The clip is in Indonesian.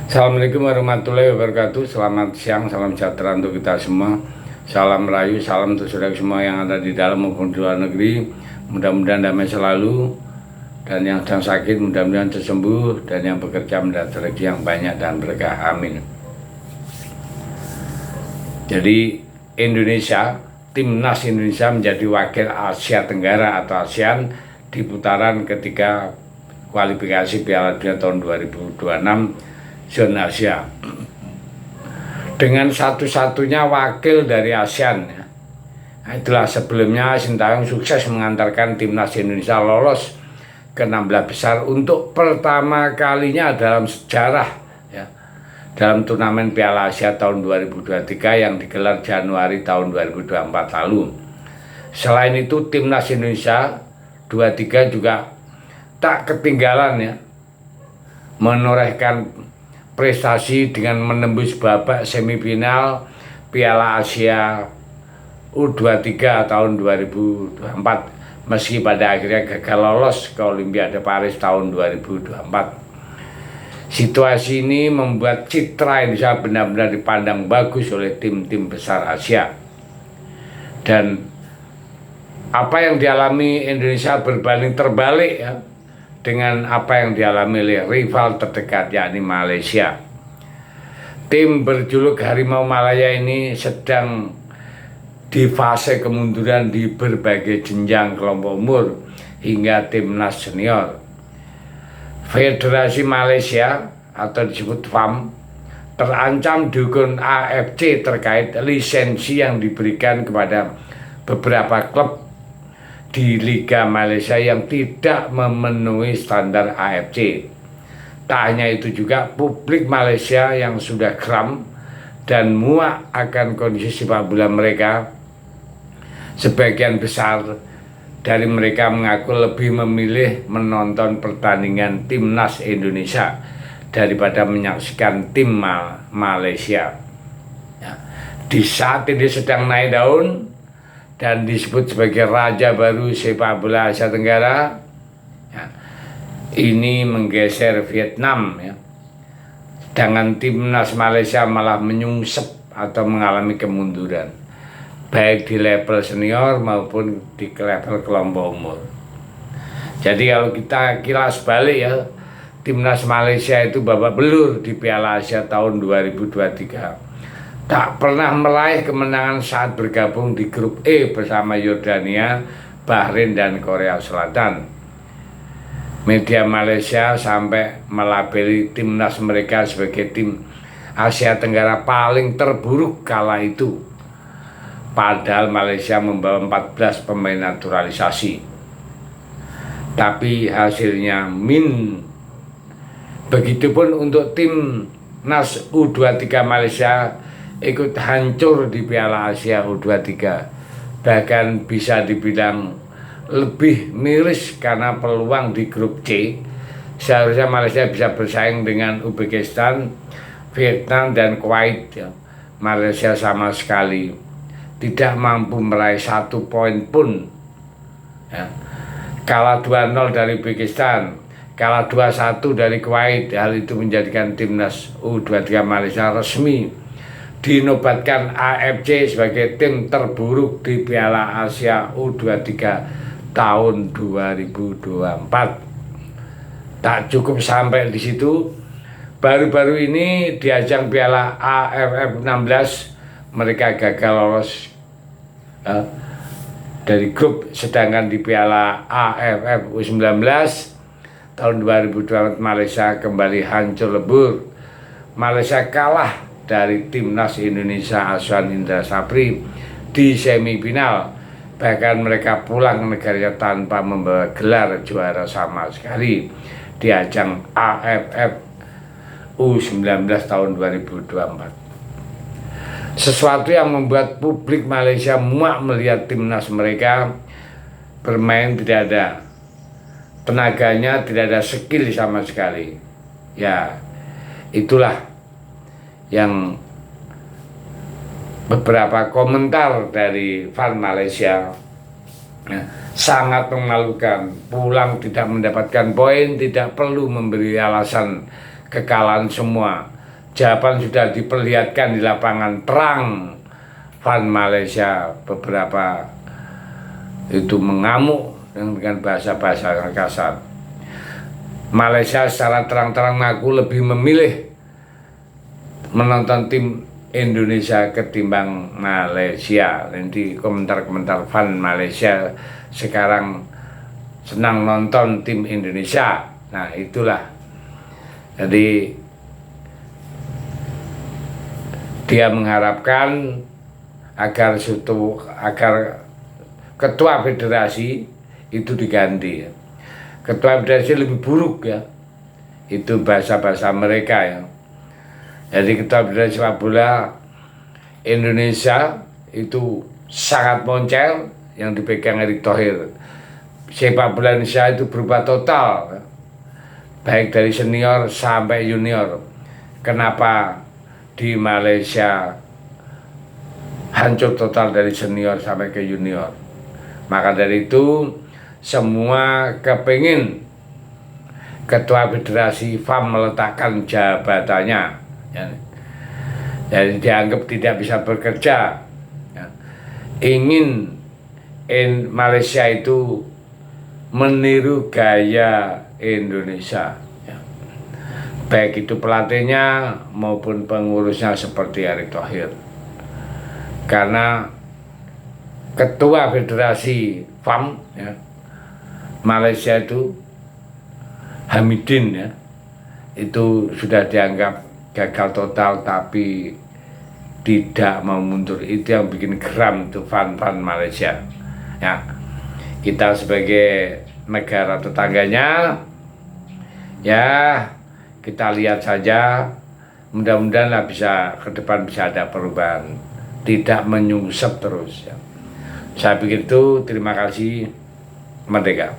Assalamualaikum warahmatullahi wabarakatuh. Selamat siang, salam sejahtera untuk kita semua. Salam rayu, salam untuk saudara semua yang ada di dalam maupun di luar negeri. Mudah-mudahan damai selalu. Dan yang sedang sakit mudah-mudahan sembuh. Dan yang bekerja mendapat rezeki yang banyak dan berkah. Amin. Jadi Indonesia, timnas Indonesia menjadi wakil Asia Tenggara atau ASEAN di putaran ketiga kualifikasi Piala Dunia tahun 2026 zona Asia, dengan satu-satunya wakil dari ASEAN. Nah, itulah sebelumnya Sintayong sukses mengantarkan timnas Indonesia lolos ke 16 besar untuk pertama kalinya dalam sejarah ya, dalam turnamen Piala Asia tahun 2023 yang digelar Januari tahun 2024 lalu. Selain itu timnas Indonesia 23 juga tak ketinggalan ya, menorehkan prestasi dengan menembus babak semifinal Piala Asia U23 tahun 2024 meski pada akhirnya gagal lolos ke Olimpiade Paris tahun 2024. Situasi ini membuat citra Indonesia benar-benar dipandang bagus oleh tim-tim besar Asia. Dan apa yang dialami Indonesia berbanding terbalik ya dengan apa yang dialami oleh rival terdekat yakni Malaysia. Tim berjuluk Harimau Malaya ini sedang di fase kemunduran di berbagai jenjang kelompok umur hingga timnas senior. Federasi Malaysia atau disebut FAM terancam dihukum AFC terkait lisensi yang diberikan kepada beberapa klub di Liga Malaysia yang tidak memenuhi standar AFC. Tak hanya itu juga, publik Malaysia yang sudah geram dan muak akan kondisi sepak bola mereka. Sebagian besar dari mereka mengaku lebih memilih menonton pertandingan timnas Indonesia daripada menyaksikan tim Malaysia. Ya. Di saat ini sedang naik daun dan disebut sebagai raja baru sepak bola Asia Tenggara ya, ini menggeser Vietnam ya. Sedangkan timnas Malaysia malah menyungsep atau mengalami kemunduran baik di level senior maupun di level kelompok umur. Jadi kalau kita kilas balik ya, timnas Malaysia itu babak belur di Piala Asia tahun 2023. Tak pernah meraih kemenangan saat bergabung di grup E bersama Yordania, Bahrain, dan Korea Selatan. Media Malaysia sampai melabeli timnas mereka sebagai tim Asia Tenggara paling terburuk kala itu. Padahal Malaysia membawa 14 pemain naturalisasi. Tapi hasilnya min. Begitupun untuk timnas U23 Malaysia ikut hancur di Piala Asia U23. Bahkan bisa dibilang lebih miris karena peluang di grup C. Seharusnya Malaysia bisa bersaing dengan Uzbekistan, Vietnam, dan Kuwait ya. Malaysia sama sekali tidak mampu meraih 1 poin pun ya. Kalah 2-0 dari Uzbekistan, kalah 2-1 dari Kuwait. Hal itu menjadikan timnas U23 Malaysia resmi dinobatkan AFC sebagai tim terburuk di Piala Asia U23 tahun 2024. Tak cukup sampai di situ, baru-baru ini di ajang Piala AFF 16 mereka gagal lolos dari grup, sedangkan di Piala AFF U19 tahun 2024 Malaysia kembali hancur lebur. Malaysia kalah dari timnas Indonesia Azwan Indra Sapri di semifinal. Bahkan mereka pulang ke negaranya tanpa membawa gelar juara sama sekali di ajang AFF U19 tahun 2024. Sesuatu yang membuat publik Malaysia muak melihat timnas mereka bermain tidak ada tenaganya, tidak ada skill sama sekali. Ya, itulah yang beberapa komentar dari fan Malaysia ya, sangat memalukan. Pulang tidak mendapatkan poin, tidak perlu memberi alasan kekalahan semua. jawaban sudah diperlihatkan di lapangan terang. Fan Malaysia beberapa itu mengamuk dengan bahasa-bahasa yang kasar. Malaysia secara terang-terang mengaku lebih memilih menonton tim Indonesia ketimbang Malaysia. Nanti komentar-komentar fan Malaysia sekarang senang nonton tim Indonesia. Nah itulah, jadi dia mengharapkan agar ketua federasi itu diganti. Ketua federasi lebih buruk ya, itu bahasa-bahasa mereka ya. Jadi ketua federasi sepak bola Indonesia itu sangat moncer yang dipegang Erick Thohir. Sepak bola Indonesia itu berubah total ya, baik dari senior sampai junior. Kenapa di Malaysia hancur total dari senior sampai ke junior? Maka dari itu semua kepingin ketua federasi FAM meletakkan jabatannya ya. Jadi dianggap tidak bisa bekerja ya. Ingin Malaysia itu meniru gaya Indonesia ya. Baik itu pelatihnya maupun pengurusnya seperti Erick Thohir. Karena ketua federasi FAM ya, Malaysia itu Hamidin ya, itu sudah dianggap gagal total tapi tidak mau mundur. Itu yang bikin geram itu fan-fan Malaysia ya. Kita sebagai negara tetangganya ya, kita lihat saja, mudah-mudahan lah bisa ke depan bisa ada perubahan, tidak menyungsep terus ya. Saya pikir itu. Terima kasih. Merdeka.